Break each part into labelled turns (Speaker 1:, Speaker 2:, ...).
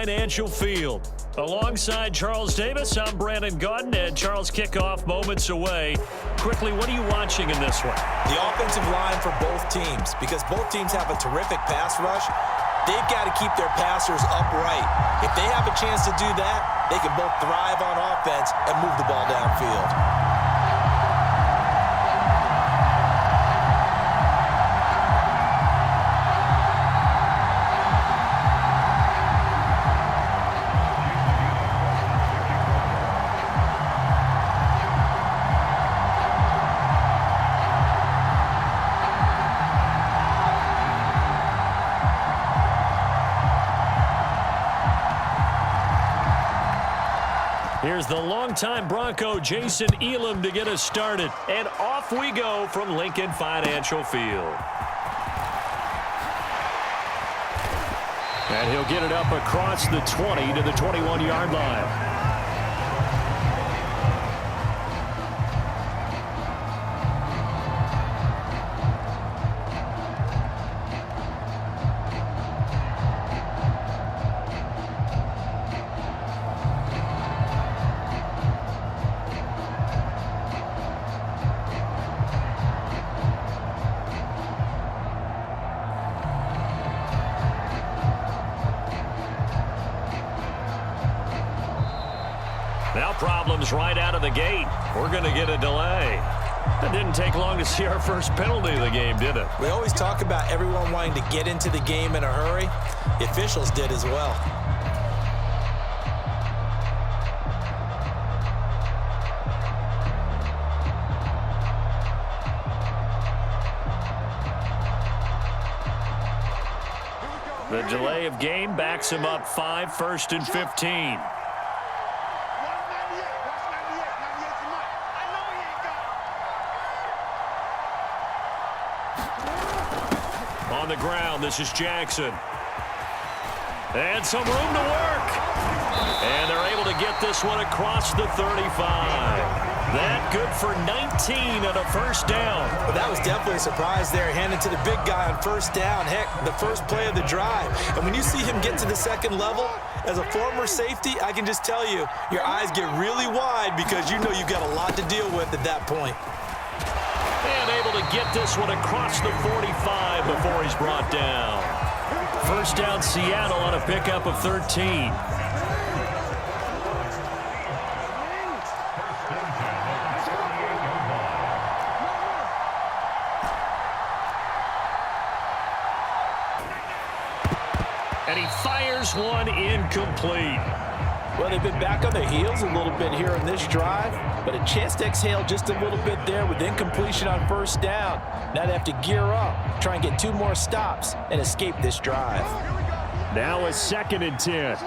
Speaker 1: Financial Field. Alongside Charles Davis, I'm Brandon Gaudin, and Charles, kickoff moments away. Quickly, what are you watching in this one?
Speaker 2: The offensive line for both teams, because both teams have a terrific pass rush. They've got to keep their passers upright. If they have a chance to do that, they can both thrive on offense and move the ball downfield.
Speaker 1: Here's the longtime Bronco, Jason Elam, to get us started. And off we go from Lincoln Financial Field. And he'll get it up across the 20 to the 21-yard line. Now problems right out of the gate. We're going to get a delay. It didn't take long to see our first penalty of the game, did it?
Speaker 2: We always talk about everyone wanting to get into the game in a hurry. The officials did as well.
Speaker 1: The delay of game backs him up 5, 1st and 15. On the ground, this is Jackson. And some room to work. And they're able to get this one across the 35. That good for 19 and a first down.
Speaker 2: Well, that was definitely a surprise there, handed to the big guy on first down. Heck, the first play of the drive. And when you see him get to the second level, as a former safety, I can just tell you, your eyes get really wide because you know you've got a lot to deal with at that point.
Speaker 1: And able to get this one across the 45 before he's brought down. First down, Seattle on a pickup of 13. And he fires one incomplete.
Speaker 2: Well, they've been back on their heels a little bit here on this drive, but a chance to exhale just a little bit there with incompletion on first down. Now they have to gear up, try and get 2 more stops, and escape this drive.
Speaker 1: Now a 2nd and 10.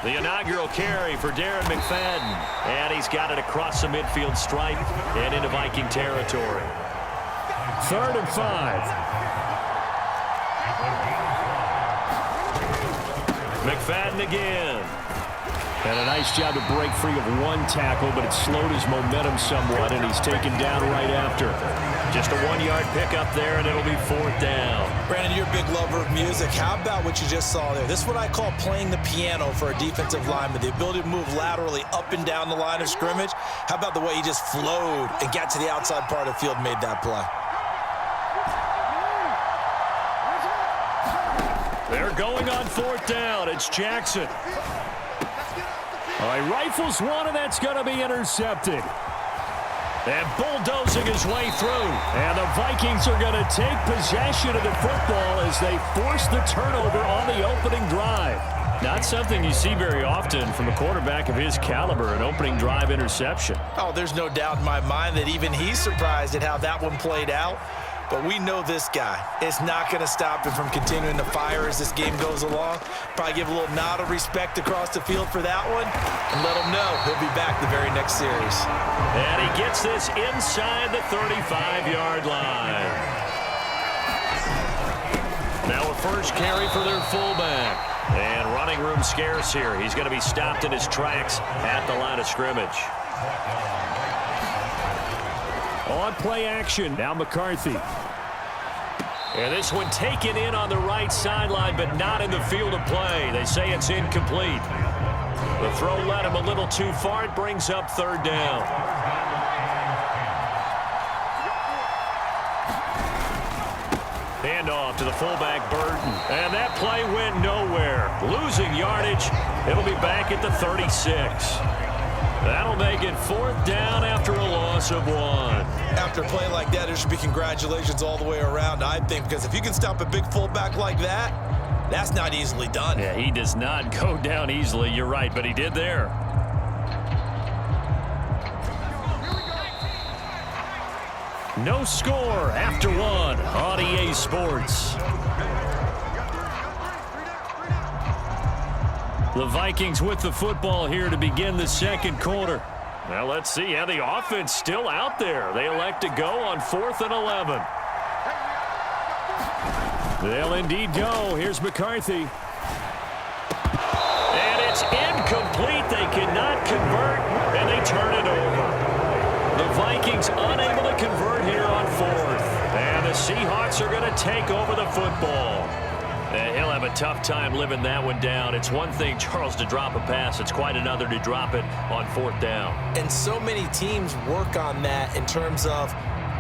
Speaker 1: The inaugural carry for Darren McFadden. And he's got it across the midfield stripe and into Viking territory. 3rd and 5. McFadden again. And a nice job to break free of one tackle, but it slowed his momentum somewhat, and he's taken down right after. Just a 1-yard pickup there, and it'll be 4th down.
Speaker 2: Brandon, you're a big lover of music. How about what you just saw there? This is what I call playing the piano for a defensive lineman, the ability to move laterally up and down the line of scrimmage. How about the way he just flowed and got to the outside part of the field and made that play?
Speaker 1: They're going on 4th down. It's Jackson. All right, rifles one, and that's going to be intercepted. And bulldozing his way through. And the Vikings are going to take possession of the football as they force the turnover on the opening drive. Not something you see very often from a quarterback of his caliber, an opening drive interception.
Speaker 2: Oh, there's no doubt in my mind that even he's surprised at how that one played out. But we know this guy. It's not going to stop him from continuing to fire as this game goes along. Probably give a little nod of respect across the field for that one and let him know he'll be back the very next series.
Speaker 1: And he gets this inside the 35-yard line. Now a first carry for their fullback. And running room scarce here. He's going to be stopped in his tracks at the line of scrimmage. On play action, now McCarthy. And this one taken in on the right sideline, but not in the field of play. They say it's incomplete. The throw led him a little too far. It brings up third down. Handoff to the fullback, Burton. And that play went nowhere. Losing yardage. It'll be back at the 36. That'll make it fourth down after a loss of 1.
Speaker 2: After a play like that, there should be congratulations all the way around, I think, because if you can stop a big fullback like that, that's not easily done.
Speaker 1: Yeah, he does not go down easily. You're right, but he did there. No score after 1 on EA Sports. The Vikings with the football here to begin the second quarter. Now let's see how the offense still out there. They elect to go on 4th and 11. They'll indeed go. Here's McCarthy. And it's incomplete. They cannot convert, and they turn it over. The Vikings unable to convert here on 4th. And the Seahawks are going to take over the football. He'll have a tough time living that one down. It's one thing, Charles, to drop a pass. It's quite another to drop it on 4th down.
Speaker 2: And so many teams work on that in terms of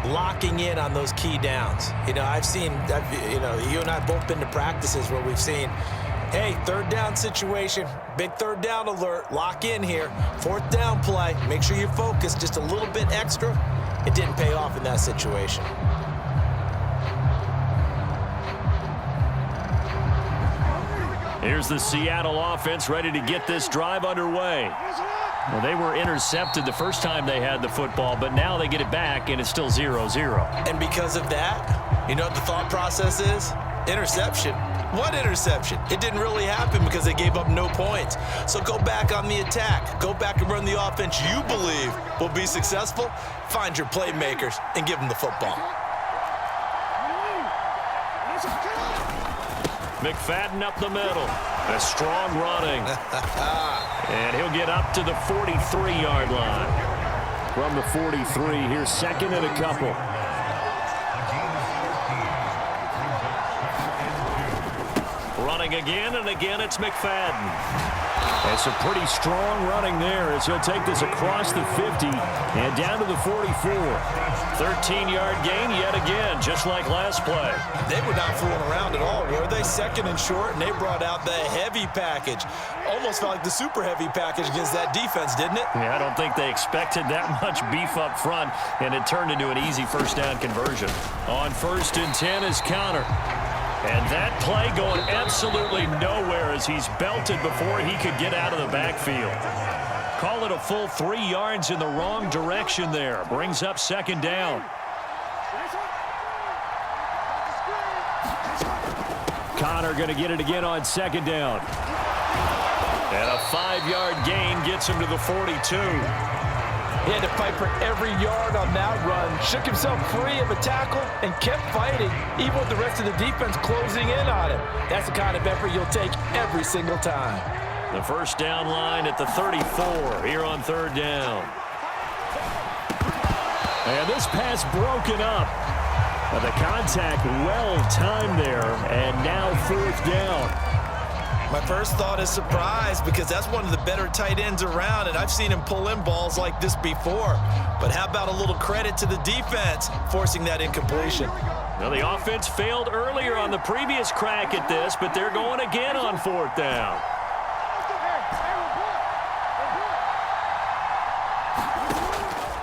Speaker 2: locking in on those key downs. You know, you and I both been to practices where we've seen, hey, 3rd down situation, big 3rd down alert, lock in here. 4th down play, make sure you're focused just a little bit extra. It didn't pay off in that situation.
Speaker 1: Here's the Seattle offense ready to get this drive underway. Well, they were intercepted the first time they had the football, but now they get it back, and it's still 0-0.
Speaker 2: And because of that, you know what the thought process is? Interception. What interception? It didn't really happen because they gave up no points. So go back on the attack. Go back and run the offense you believe will be successful. Find your playmakers and give them the football.
Speaker 1: McFadden up the middle. A strong running. And he'll get up to the 43-yard line. From the 43, here's 2nd and a couple. Running again, and again it's McFadden. It's a pretty strong running there as he'll take this across the 50 and down to the 44. 13-yard gain yet again, just like last play.
Speaker 2: They were not fooling around at all, were they? 2nd and short, and they brought out the heavy package. Almost felt like the super heavy package against that defense, didn't it?
Speaker 1: Yeah, I don't think they expected that much beef up front, and it turned into an easy 1st down conversion. On 1st and 10 is Connor. And that play going absolutely nowhere as he's belted before he could get out of the backfield. Call it a full 3 yards in the wrong direction there. Brings up 2nd down. Connor going to get it again on 2nd down. And a 5-yard gain gets him to the 42.
Speaker 3: He had to fight for every yard on that run. Shook himself free of a tackle and kept fighting, even with the rest of the defense closing in on him. That's the kind of effort you'll take every single time.
Speaker 1: The 1st down line at the 34 here on 3rd down. And this pass broken up. The contact well timed there, and now 4th down.
Speaker 2: My first thought is surprise because that's one of the better tight ends around, and I've seen him pull in balls like this before. But how about a little credit to the defense forcing that incompletion?
Speaker 1: Well, the offense failed earlier on the previous crack at this, but they're going again on 4th down.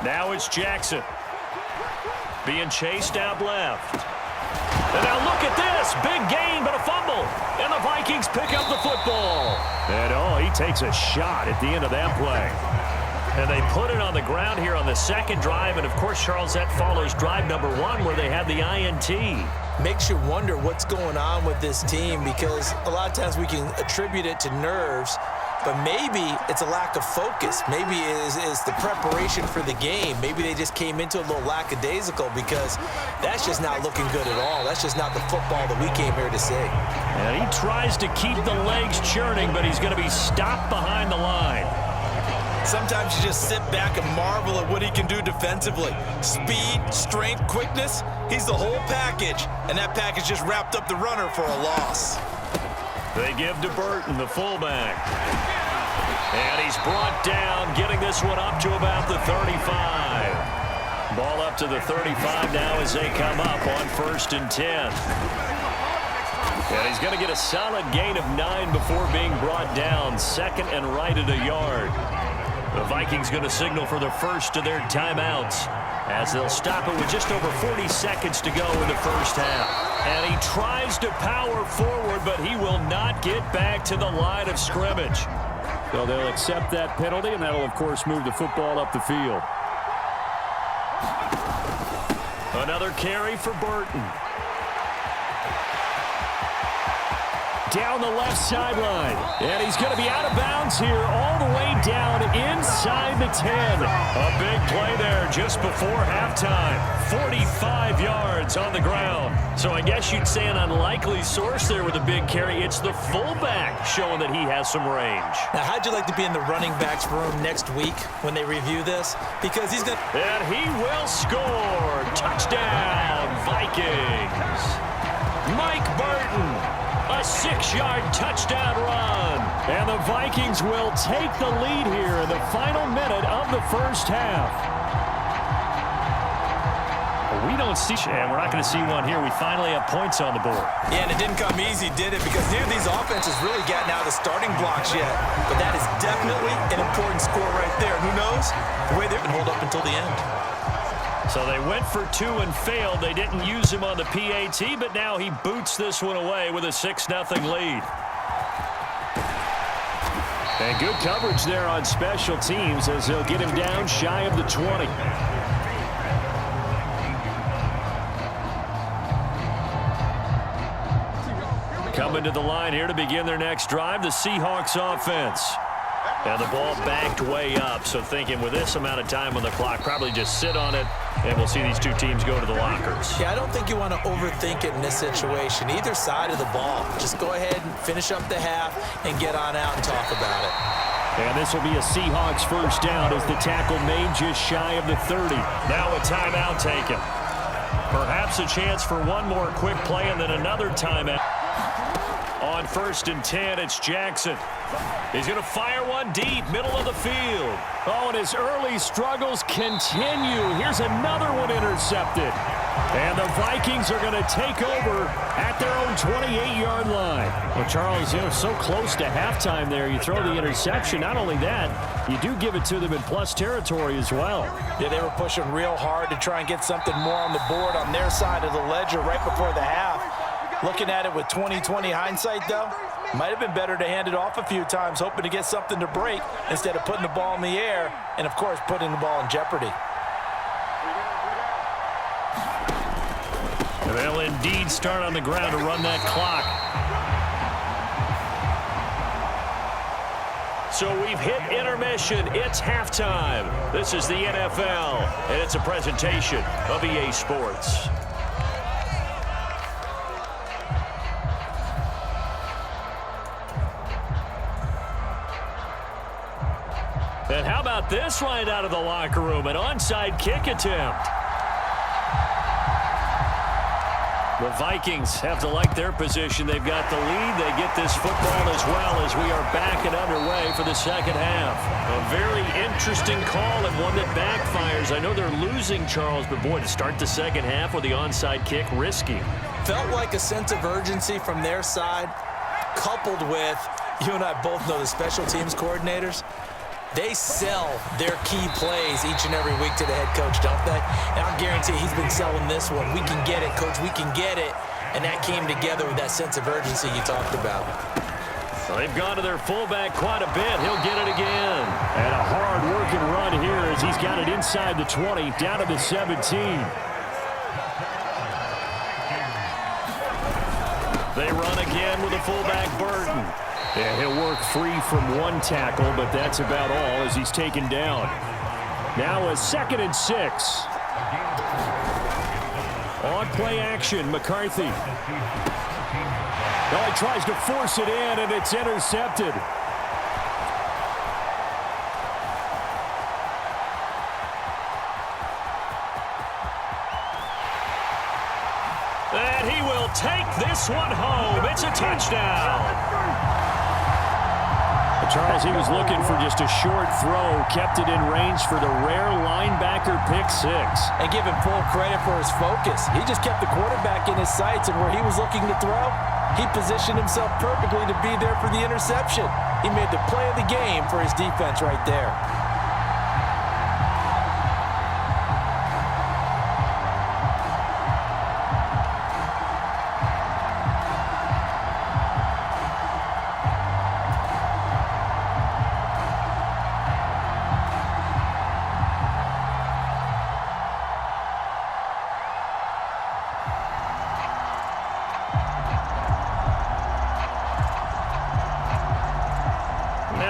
Speaker 1: Now it's Jackson. Being chased out left. And now look at this. Big gain, but a fumble. And the Vikings pick up the football. And, he takes a shot at the end of that play. And they put it on the ground here on the 2nd drive. And, of course, Charles, that follows drive number 1 where they had the INT.
Speaker 2: Makes you wonder what's going on with this team because a lot of times we can attribute it to nerves, but maybe it's a lack of focus. Maybe it's the preparation for the game. Maybe they just came into a little lackadaisical because that's just not looking good at all. That's just not the football that we came here to see.
Speaker 1: And he tries to keep the legs churning, but he's going to be stopped behind the line.
Speaker 2: Sometimes you just sit back and marvel at what he can do defensively. Speed, strength, quickness, he's the whole package. And that package just wrapped up the runner for a loss.
Speaker 1: They give to Burton, the fullback. And he's brought down, getting this one up to about the 35. Ball up to the 35 now as they come up on 1st and 10. And he's going to get a solid gain of 9 before being brought down. Second and right at a yard. The Vikings going to signal for the first of their timeouts as they'll stop it with just over 40 seconds to go in the first half. And he tries to power forward, but he will not get back to the line of scrimmage. So they'll accept that penalty, and that'll, of course, move the football up the field. Another carry for Burton. Down the left sideline. And he's going to be out of bounds here all the way down inside the 10. A big play there just before halftime. 45 yards on the ground. So I guess you'd say an unlikely source there with a big carry. It's the fullback showing that he has some range.
Speaker 3: Now, how'd you like to be in the running backs room next week when they review this? Because he's going to...
Speaker 1: And he will score. Touchdown, Vikings. Mike Burton. A 6-yard touchdown run. And the Vikings will take the lead here in the final minute of the first half. We don't see, and we're not going to see one here. We finally have points on the board.
Speaker 2: Yeah, and it didn't come easy, did it? Because neither of these offenses really gotten out of the starting blocks yet. But that is definitely an important score right there. And who knows? The way they can hold up until the end.
Speaker 1: So they went for 2 and failed. They didn't use him on the PAT, but now he boots this one away with a 6-0 lead. And good coverage there on special teams as they'll get him down shy of the 20. Coming to the line here to begin their next drive, the Seahawks offense. And the ball backed way up, so thinking with this amount of time on the clock, probably just sit on it, and we'll see these two teams go to the lockers.
Speaker 3: Yeah, I don't think you want to overthink it in this situation. Either side of the ball. Just go ahead and finish up the half and get on out and talk about it.
Speaker 1: And this will be a Seahawks first down as the tackle made just shy of the 30. Now a timeout taken. Perhaps a chance for one more quick play and then another timeout. On 1st and 10, it's Jackson. He's going to fire one deep, middle of the field. Oh, and his early struggles continue. Here's another one intercepted. And the Vikings are going to take over at their own 28-yard line. Well, Charles, so close to halftime there. You throw the interception. Not only that, you do give it to them in plus territory as well.
Speaker 3: Yeah, they were pushing real hard to try and get something more on the board on their side of the ledger right before the half. Looking at it with 20/20 hindsight, though, might have been better to hand it off a few times, hoping to get something to break instead of putting the ball in the air and, of course, putting the ball in jeopardy.
Speaker 1: They'll indeed start on the ground to run that clock. So we've hit intermission. It's halftime. This is the NFL, and it's a presentation of EA Sports. And how about this right out of the locker room? An onside kick attempt. The Vikings have to like their position. They've got the lead. They get this football as well as we are back and underway for the second half. A very interesting call and one that backfires. I know they're losing, Charles, but boy, to start the second half with the onside kick, risky.
Speaker 3: Felt like a sense of urgency from their side, coupled with, you and I both know the special teams coordinators. They sell their key plays each and every week to the head coach, don't they? And I guarantee he's been selling this one. We can get it, coach. We can get it. And that came together with that sense of urgency you talked about.
Speaker 1: Well, they've gone to their fullback quite a bit. He'll get it again. And a hard-working run here as he's got it inside the 20, down to the 17. They run again with the fullback, Burton. And he'll work free from one tackle, but that's about all as he's taken down. Now a 2nd and 6. On play action, McCarthy. Now he tries to force it in, and it's intercepted. And he will take this one home. It's a touchdown. Charles, he was looking for just a short throw, kept it in range for the rare linebacker pick six.
Speaker 3: And give him full credit for his focus. He just kept the quarterback in his sights, and where he was looking to throw, he positioned himself perfectly to be there for the interception. He made the play of the game for his defense right there.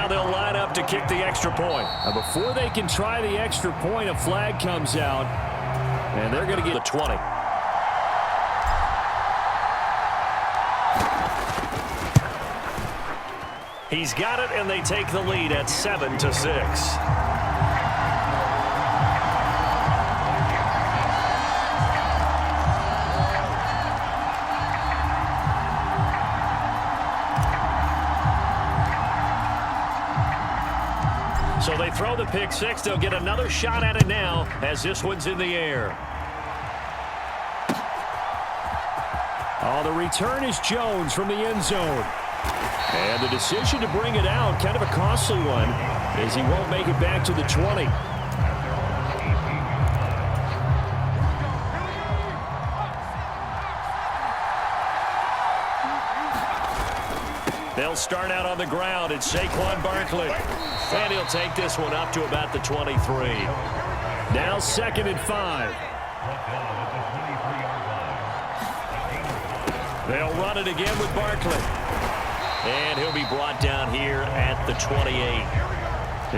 Speaker 1: They'll line up to kick the extra point. Now, before they can try the extra point, a flag comes out, and they're going to get the 20. He's got it, and they take the lead at 7-6. So they throw the pick six. They'll get another shot at it now as this one's in the air. Oh, the return is Jones from the end zone. And the decision to bring it out, kind of a costly one, as he won't make it back to the 20. They'll start out on the ground. It's Saquon Barkley. And he'll take this one up to about the 23. Now 2nd and 5. They'll run it again with Barkley. And he'll be brought down here at the 28.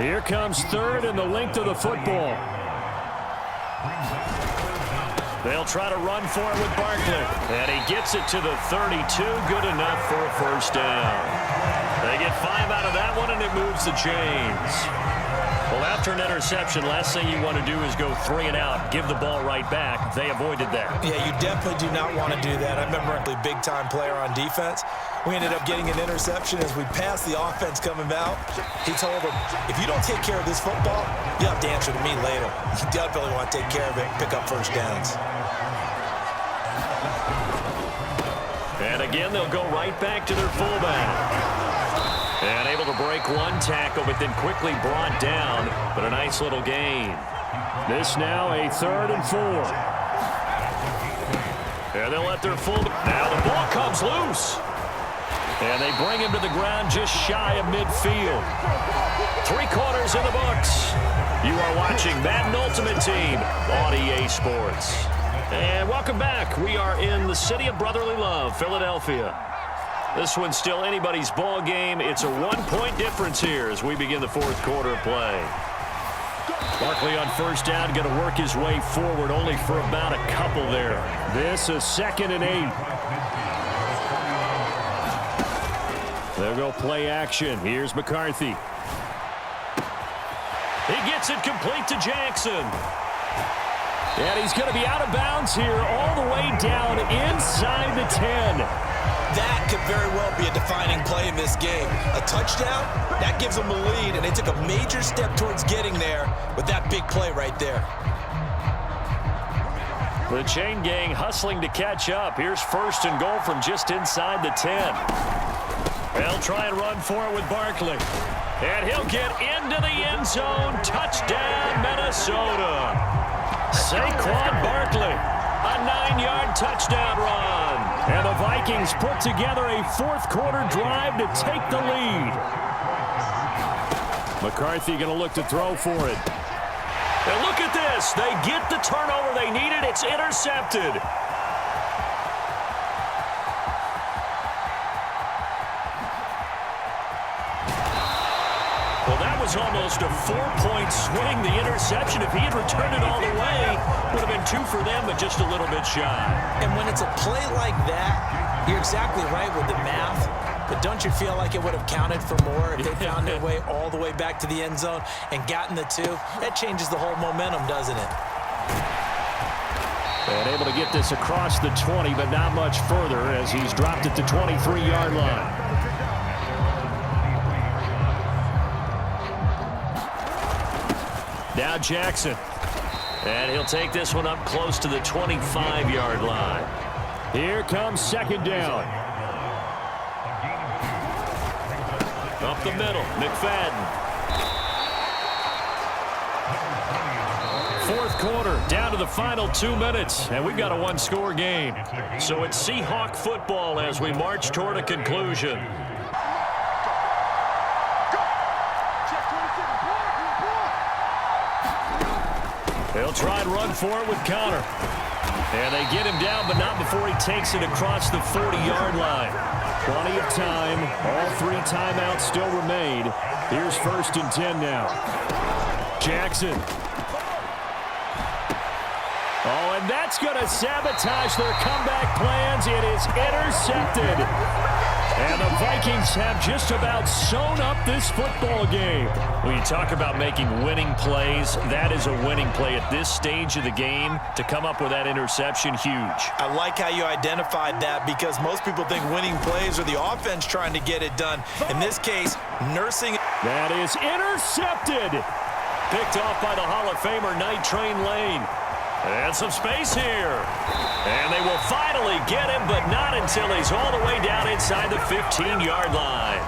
Speaker 1: Here comes 3rd and the length of the football. They'll try to run for it with Barkley. And he gets it to the 32. Good enough for a first down. They get 5 out of that one, and it moves the chains. Well, after an interception, last thing you want to do is go 3 and out, give the ball right back. They avoided that. Yeah, you definitely do not want to do that. I remember a big-time player on defense. We ended up getting an interception as we passed the offense coming out. He told him, if you don't take care of this football, you have to answer to me later. You definitely want to take care of it and pick up first downs. And again, they'll go right back to their fullback. And able to break one tackle, but then quickly brought down. But a nice little gain. This now a 3rd and 4. And they'll let their fullback. Now the ball comes loose. And they bring him to the ground just shy of midfield. 3 quarters in the books. You are watching Madden Ultimate Team on EA Sports. And welcome back. We are in the city of brotherly love, Philadelphia. This one's still anybody's ball game. It's a 1-point difference here as we begin the 4th quarter of play. Barkley on first down, going to work his way forward only for about a couple there. This is 2nd and 8. They'll go play action. Here's McCarthy. He gets it complete to Jackson. And he's going to be out of bounds here all the way down inside the 10. That could very well be a defining play in this game. A touchdown, that gives them the lead, and they took a major step towards getting there with that big play right there. The chain gang hustling to catch up. Here's 1st and goal from just inside the 10. They'll try and run for it with Barkley. And he'll get into the end zone. Touchdown, Minnesota. Saquon Barkley, a 9-yard touchdown run. And the Vikings put together a 4th quarter drive to take the lead. McCarthy going to look to throw for it. And look at this. They get the turnover they needed. It's intercepted. Well, that was almost a 4-point swing. The interception, if he had returned it all the way, would have been 2 for them, but just a little bit shy. And when it's a play like that, you're exactly right with the math. But don't you feel like it would have counted for more if they found their way all the way back to the end zone and gotten the 2? That changes the whole momentum, doesn't it? And able to get this across the 20, but not much further as he's dropped it to 23-yard line. Now Jackson. And he'll take this one up close to the 25-yard line. Here comes second down. Up the middle, McFadden. Fourth quarter, down to the final 2 minutes, and we've got a one-score game. So it's Seahawk football as we march toward a conclusion. They'll try and run for it with Connor. And they get him down, but not before he takes it across the 40-yard line. Plenty of time. All 3 timeouts still remain. Here's 1st and 10 now. Jackson. Oh, and that's going to sabotage their comeback plans. It is intercepted. And the Vikings have just about sewn up this football game. When you talk about making winning plays, that is a winning play at this stage of the game. To come up with that interception, huge.
Speaker 2: I like how you identified that because most people think winning plays are the offense trying to get it done. In this case, nursing.
Speaker 1: That is intercepted. Picked off by the Hall of Famer Night Train Lane. And some space here. And they will finally get him, but not until he's all the way down inside the 15-yard line.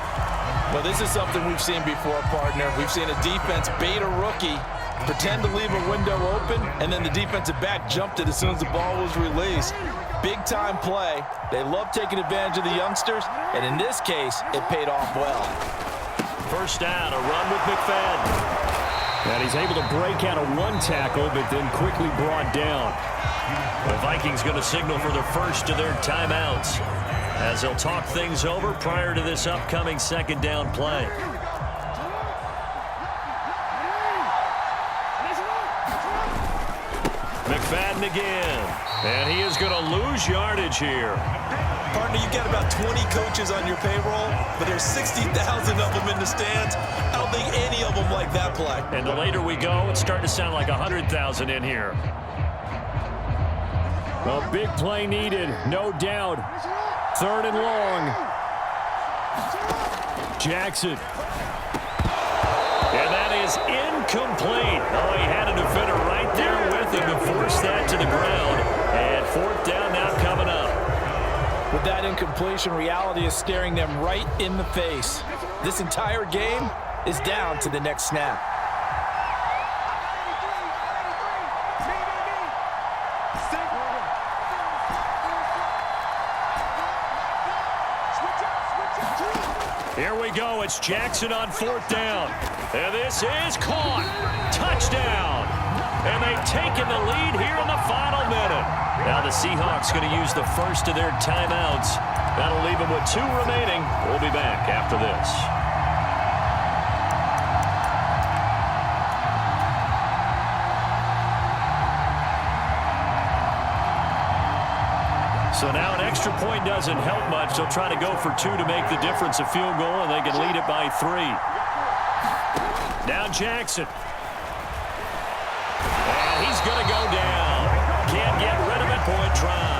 Speaker 3: Well, this is something we've seen before, partner. We've seen a defense bait a rookie, pretend to leave a window open, and then the defensive back jumped it as soon as the ball was released. Big-time play. They love taking advantage of the youngsters, and in this case, it paid off well.
Speaker 1: First down, a run with McFadden. And he's able to break out of one tackle, but then quickly brought down. The Vikings going to signal for their first of their timeouts as they'll talk things over prior to this upcoming second down play. McFadden again. And he is going to lose yardage here.
Speaker 2: Partner, you've got about 20 coaches on your payroll, but there's 60,000 of them in the stands. I don't think any of them like that play.
Speaker 1: And the later we go, it's starting to sound like 100,000 in here. A big play needed, no doubt. 3rd and long. Jackson. And that is incomplete. Oh, he had a defender right there with him to force that to the ground. And 4th down now coming up.
Speaker 3: With that incompletion, reality is staring them right in the face. This entire game is down to the next snap.
Speaker 1: Here we go. It's Jackson on 4th down. And this is caught. Touchdown. And they've taken the lead here in the final minute. Now the Seahawks going to use the first of their timeouts. That'll leave them with 2 remaining. We'll be back after this. So now an extra point doesn't help much. They'll try to go for 2 to make the difference a field goal, and they can lead it by 3. Now Jackson. And he's going to go down. Can't get rid of it. Point try.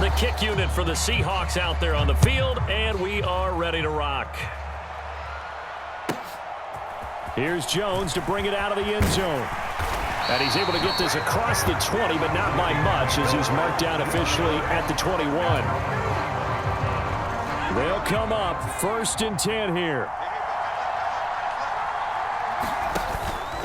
Speaker 1: The kick unit for the Seahawks out there on the field, and we are ready to rock. Here's Jones to bring it out of the end zone. And he's able to get this across the 20, but not by much as he's marked down officially at the 21. They'll come up 1st and 10 here.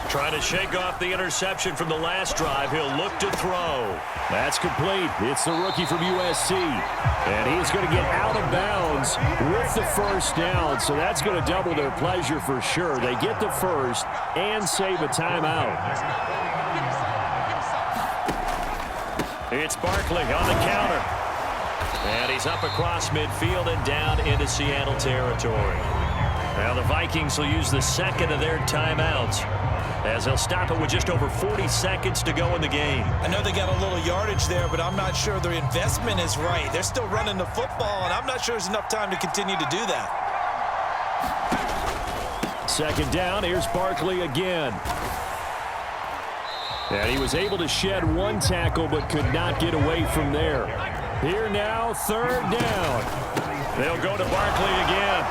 Speaker 1: Trying to shake off the interception from the last drive. He'll look to throw. That's complete. It's the rookie from USC. And he's going to get out of bounds with the first down. So that's going to double their pleasure for sure. They get the first and save a timeout. It's Barkley on the counter. And he's up across midfield and down into Seattle territory. Now the Vikings will use the second of their timeouts. as they'll stop it with just over 40 seconds to go in the game.
Speaker 2: I know they got a little yardage there, but I'm not sure their investment is right. They're still running the football, and I'm not sure there's enough time to continue to do that.
Speaker 1: Second down, here's Barkley again. And he was able to shed one tackle but could not get away from there. Here now, third down. They'll go to Barkley again.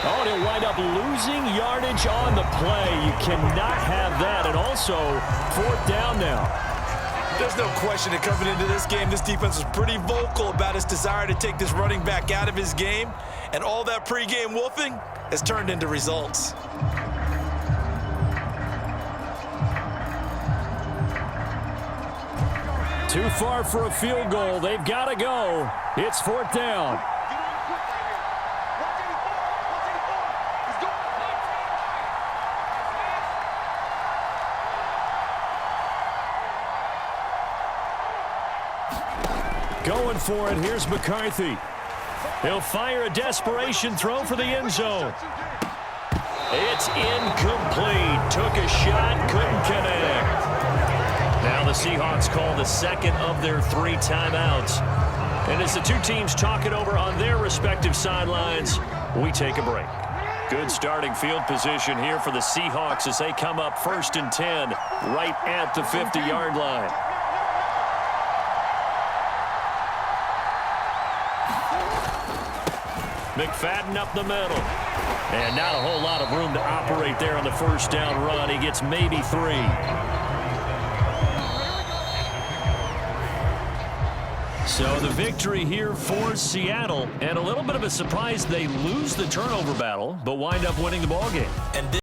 Speaker 1: Oh, and he'll wind up losing yardage on the play. You cannot have that. And also, fourth down now.
Speaker 2: There's no question that coming into this game, this defense was pretty vocal about its desire to take this running back out of his game. And all that pregame wolfing has turned into results.
Speaker 1: Too far for a field goal. They've got to go. It's fourth down. Going for it. Here's McCarthy. He'll fire a desperation throw for the end zone. It's incomplete. Took a shot, couldn't connect. Now the Seahawks call the second of their 3 timeouts. And as the two teams talk it over on their respective sidelines, we take a break. Good starting field position here for the Seahawks as they come up 1st and 10 right at the 50-yard line. McFadden up the middle. And not a whole lot of room to operate there on the first down run. He gets maybe 3. So the victory here for Seattle. And a little bit of a surprise they lose the turnover battle, but wind up winning the ballgame.
Speaker 2: And